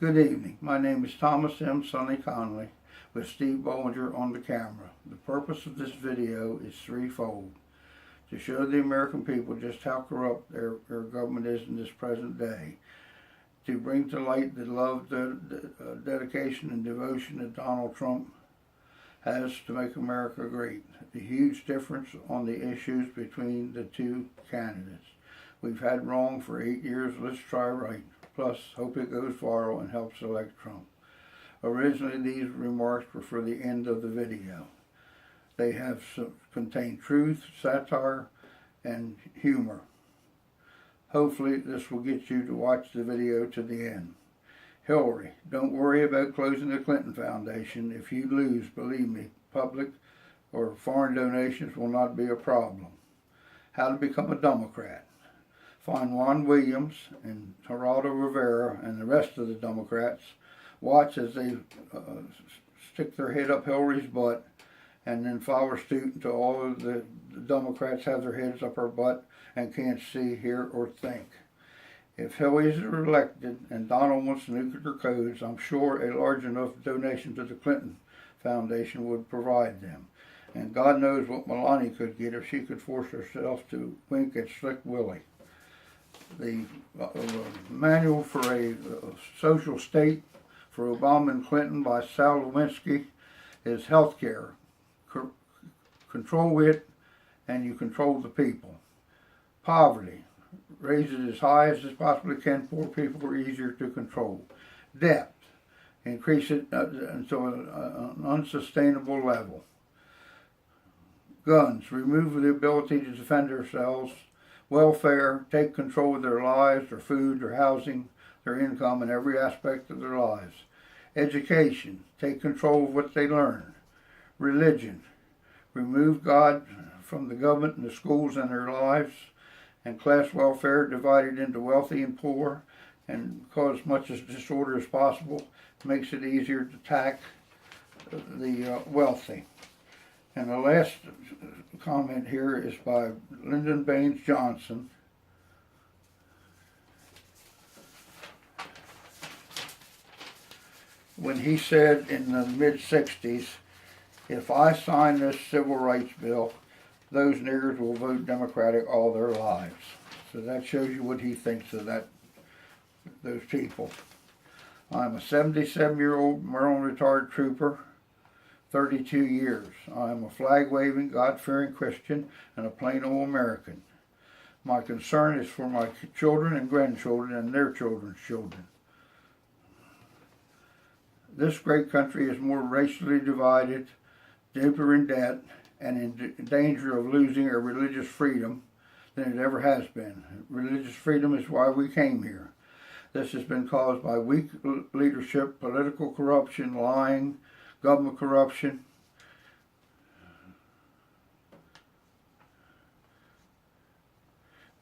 Good evening. My name is Thomas M. Sonnie Conley with Steve Bollinger on the camera. The purpose of this video is threefold. To show the American people just how corrupt their government is in this present day. To bring to light the love, dedication, and devotion that Donald Trump has to make America great. The huge difference on the issues between the two candidates. We've had wrong for 8 years, let's try right. Plus, hope it goes viral and helps elect Trump. Originally, these remarks were for the end of the video. They have contained truth, satire, and humor. Hopefully, this will get you to watch the video to the end. Hillary, don't worry about closing the Clinton Foundation. If you lose, believe me, public or foreign donations will not be a problem. How to become a Democrat. Find Juan Williams and Geraldo Rivera and the rest of the Democrats. Watch as they stick their head up Hillary's butt and then follow suit until all of the Democrats have their heads up her butt and can't see, hear, or think. If Hillary is elected and Donald wants nuclear codes, I'm sure a large enough donation to the Clinton Foundation would provide them. And God knows what Melania could get if she could force herself to wink at Slick Willie. The manual for a social state for Obama and Clinton by Sal Lewinsky is healthcare. Control it and you control the people. Poverty. Raise it as high as it possibly can. Poor people are easier to control. Debt. Increase it until an unsustainable level. Guns. Remove the ability to defend ourselves. Welfare, take control of their lives, their food, their housing, their income, and every aspect of their lives. Education, take control of what they learn. Religion, remove God from the government and the schools and their lives, and class welfare divided into wealthy and poor, and cause as much as disorder as possible, makes it easier to attack the wealthy. And the last comment here is by Lyndon Baines Johnson. When he said in the mid-60s, if I sign this civil rights bill, those niggers will vote Democratic all their lives. So that shows you what he thinks of those people. I'm a 77-year-old Maryland retired trooper. 32 years. I am a flag-waving, God-fearing Christian and a plain old American. My concern is for my children and grandchildren and their children's children. This great country is more racially divided, deeper in debt, and in danger of losing our religious freedom than it ever has been. Religious freedom is why we came here. This has been caused by weak leadership, political corruption, lying, government corruption.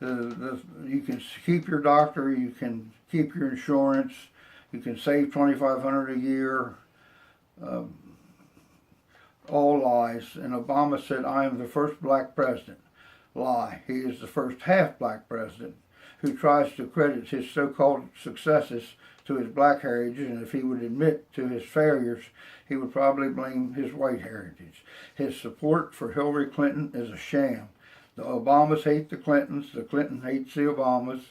You can keep your doctor, you can keep your insurance, you can save $2,500 a year. All lies. And Obama said, I am the first black president. Lie. He is the first half-black president who tries to credit his so-called successes to his black heritage, and if he would admit to his failures, he would probably blame his white heritage. His support for Hillary Clinton is a sham. The Obamas hate the Clintons hates the Obamas,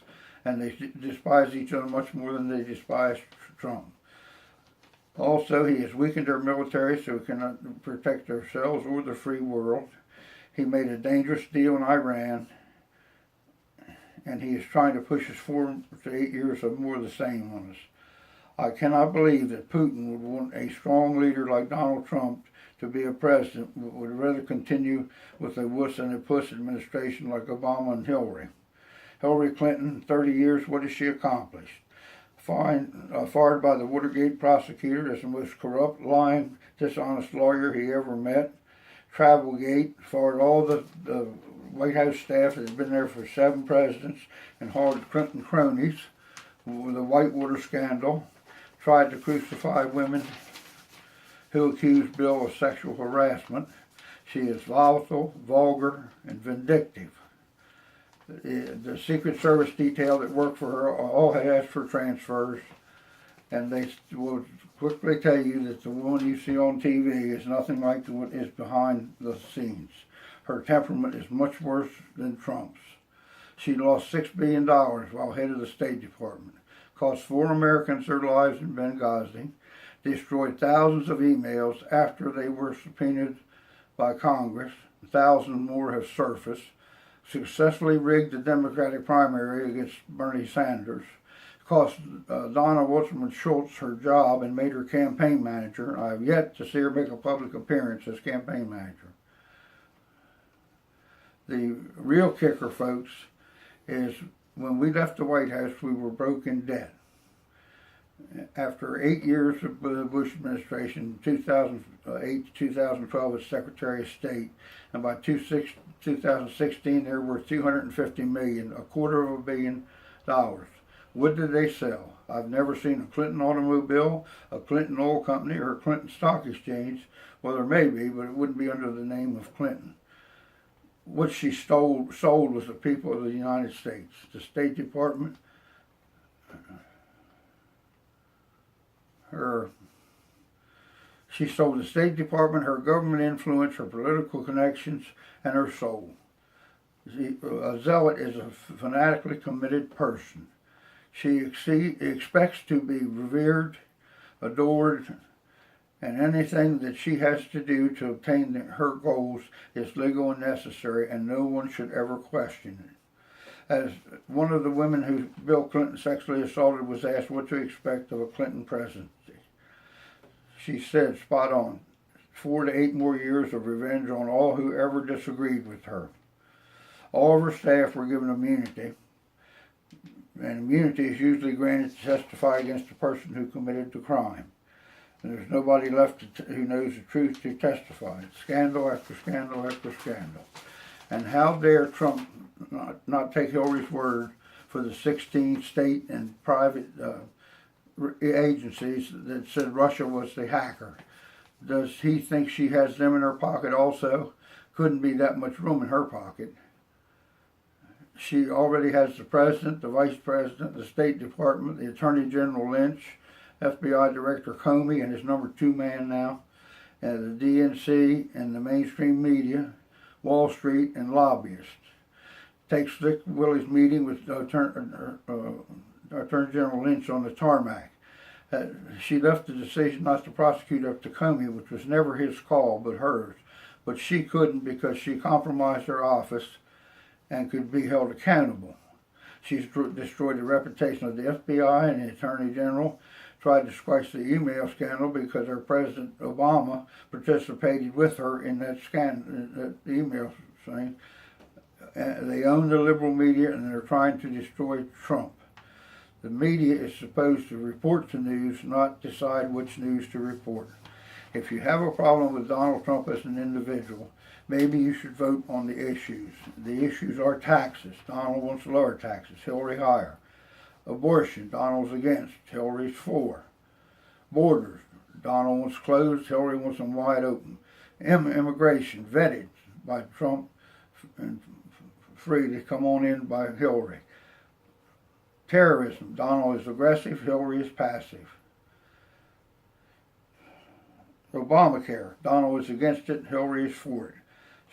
and they despise each other much more than they despise Trump. Also, he has weakened our military so we cannot protect ourselves or the free world. He made a dangerous deal in Iran, and he is trying to push us 4 to 8 years of more of the same on us. I cannot believe that Putin would want a strong leader like Donald Trump to be a president, but would rather continue with a wuss and a puss administration like Obama and Hillary. Hillary Clinton, 30 years, what has she accomplished? Fired by the Watergate prosecutor as the most corrupt, lying, dishonest lawyer he ever met. Travelgate, fired all the White House staff that had been there for 7 presidents and hired Clinton cronies with the Whitewater scandal. Tried to crucify women who accused Bill of sexual harassment. She is volatile, vulgar, and vindictive. The Secret Service detail that worked for her all had asked for transfers. and they will quickly tell you that the woman you see on TV is nothing like what is behind the scenes. Her temperament is much worse than Trump's. She lost $6 billion while head of the State Department, cost 4 Americans their lives in Benghazi, destroyed thousands of emails after they were subpoenaed by Congress. Thousands more have surfaced, successfully rigged the Democratic primary against Bernie Sanders, cost Donna Wolfman Schultz her job and made her campaign manager. I have yet to see her make a public appearance as campaign manager. The real kicker, folks, is when we left the White House, we were broke in debt. After 8 years of the Bush administration, 2008 to 2012 as Secretary of State, and by 2016 they were worth $250 million, $250 million. What did they sell? I've never seen a Clinton automobile, a Clinton oil company, or a Clinton stock exchange. Well, there may be, but it wouldn't be under the name of Clinton. What she sold was the people of the United States. The State Department, she sold the State Department, her government influence, her political connections, and her soul. A zealot is a fanatically committed person. She expects to be revered, adored, and anything that she has to do to obtain her goals is legal and necessary, and no one should ever question it. As one of the women who Bill Clinton sexually assaulted was asked what to expect of a Clinton presidency, she said, spot on, 4 to 8 more years of revenge on all who ever disagreed with her. All of her staff were given immunity, and immunity is usually granted to testify against the person who committed the crime. And there's nobody left who knows the truth to testify. Scandal after scandal after scandal. And how dare Trump not take Hillary's word for the 16 state and private agencies that said Russia was the hacker? Does he think she has them in her pocket also? Couldn't be that much room in her pocket. She already has the president, the vice president, the State Department, the Attorney General Lynch, FBI Director Comey and his number 2 man now, and the DNC and the mainstream media, Wall Street, and lobbyists. Take Slick Willie's meeting with Attorney General Lynch on the tarmac. She left the decision not to prosecute up to Comey, which was never his call but hers. But she couldn't because she compromised her office and could be held accountable. She's destroyed the reputation of the FBI and the Attorney General, tried to squash the email scandal because her President Obama participated with her in that email thing. They own the liberal media and they're trying to destroy Trump. The media is supposed to report the news, not decide which news to report. If you have a problem with Donald Trump as an individual, maybe you should vote on the issues. The issues are taxes. Donald wants lower taxes, Hillary higher. Abortion, Donald's against, Hillary's for. Borders, Donald wants closed, Hillary wants them wide open. Immigration, vetted by Trump and free to come on in by Hillary. Terrorism, Donald is aggressive, Hillary is passive. Obamacare, Donald is against it, Hillary is for it.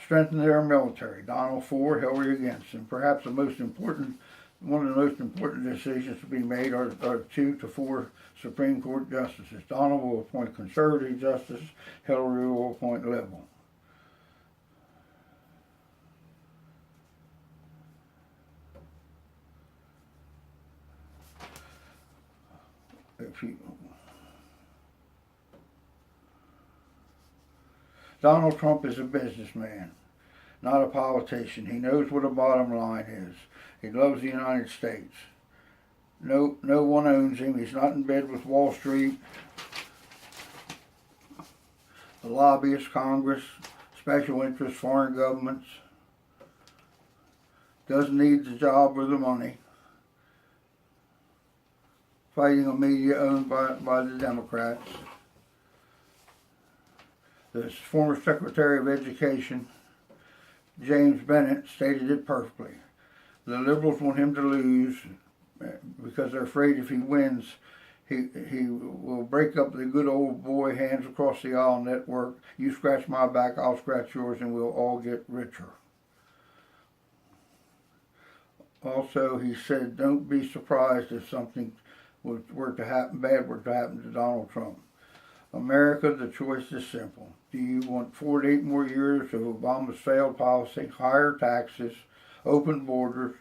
Strengthen their military, Donald for, Hillary against. And perhaps one of the most important decisions to be made are 2 to 4 Supreme Court justices. Donald will appoint conservative justices, Hillary will appoint liberal. Donald Trump is a businessman, not a politician. He knows what a bottom line is. He loves the United States. No one owns him. He's not in bed with Wall Street, the lobbyists, Congress, special interests, foreign governments. Doesn't need the job or the money. Fighting a media owned by the Democrats. The former Secretary of Education, James Bennett, stated it perfectly. The liberals want him to lose because they're afraid if he wins, He will break up the good old boy hands across the aisle network. You scratch my back, I'll scratch yours, and we'll all get richer. Also, he said, don't be surprised if something were to happen, bad were to happen to Donald Trump. America, the choice is simple. Do you want 48 more years of Obama's failed policy, higher taxes, open borders,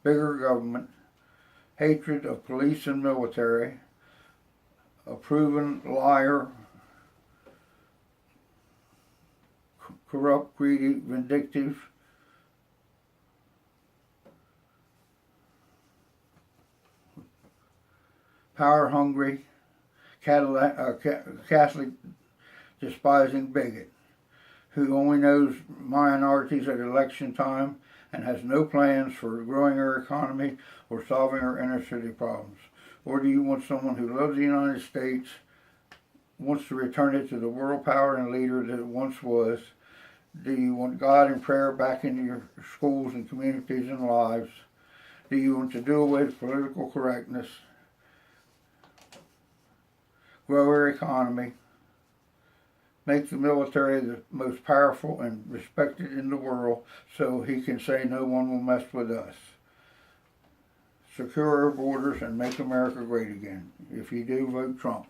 bigger government, hatred of police and military, a proven liar, corrupt, greedy, vindictive, power-hungry, Catholic despising bigot who only knows minorities at election time and has no plans for growing our economy or solving our inner city problems? Or do you want someone who loves the United States, wants to return it to the world power and leader that it once was? Do you want God and prayer back into your schools and communities and lives? Do you want to do away with political correctness, grow our economy, make the military the most powerful and respected in the world so he can say no one will mess with us? Secure our borders and make America great again. If you do, vote Trump.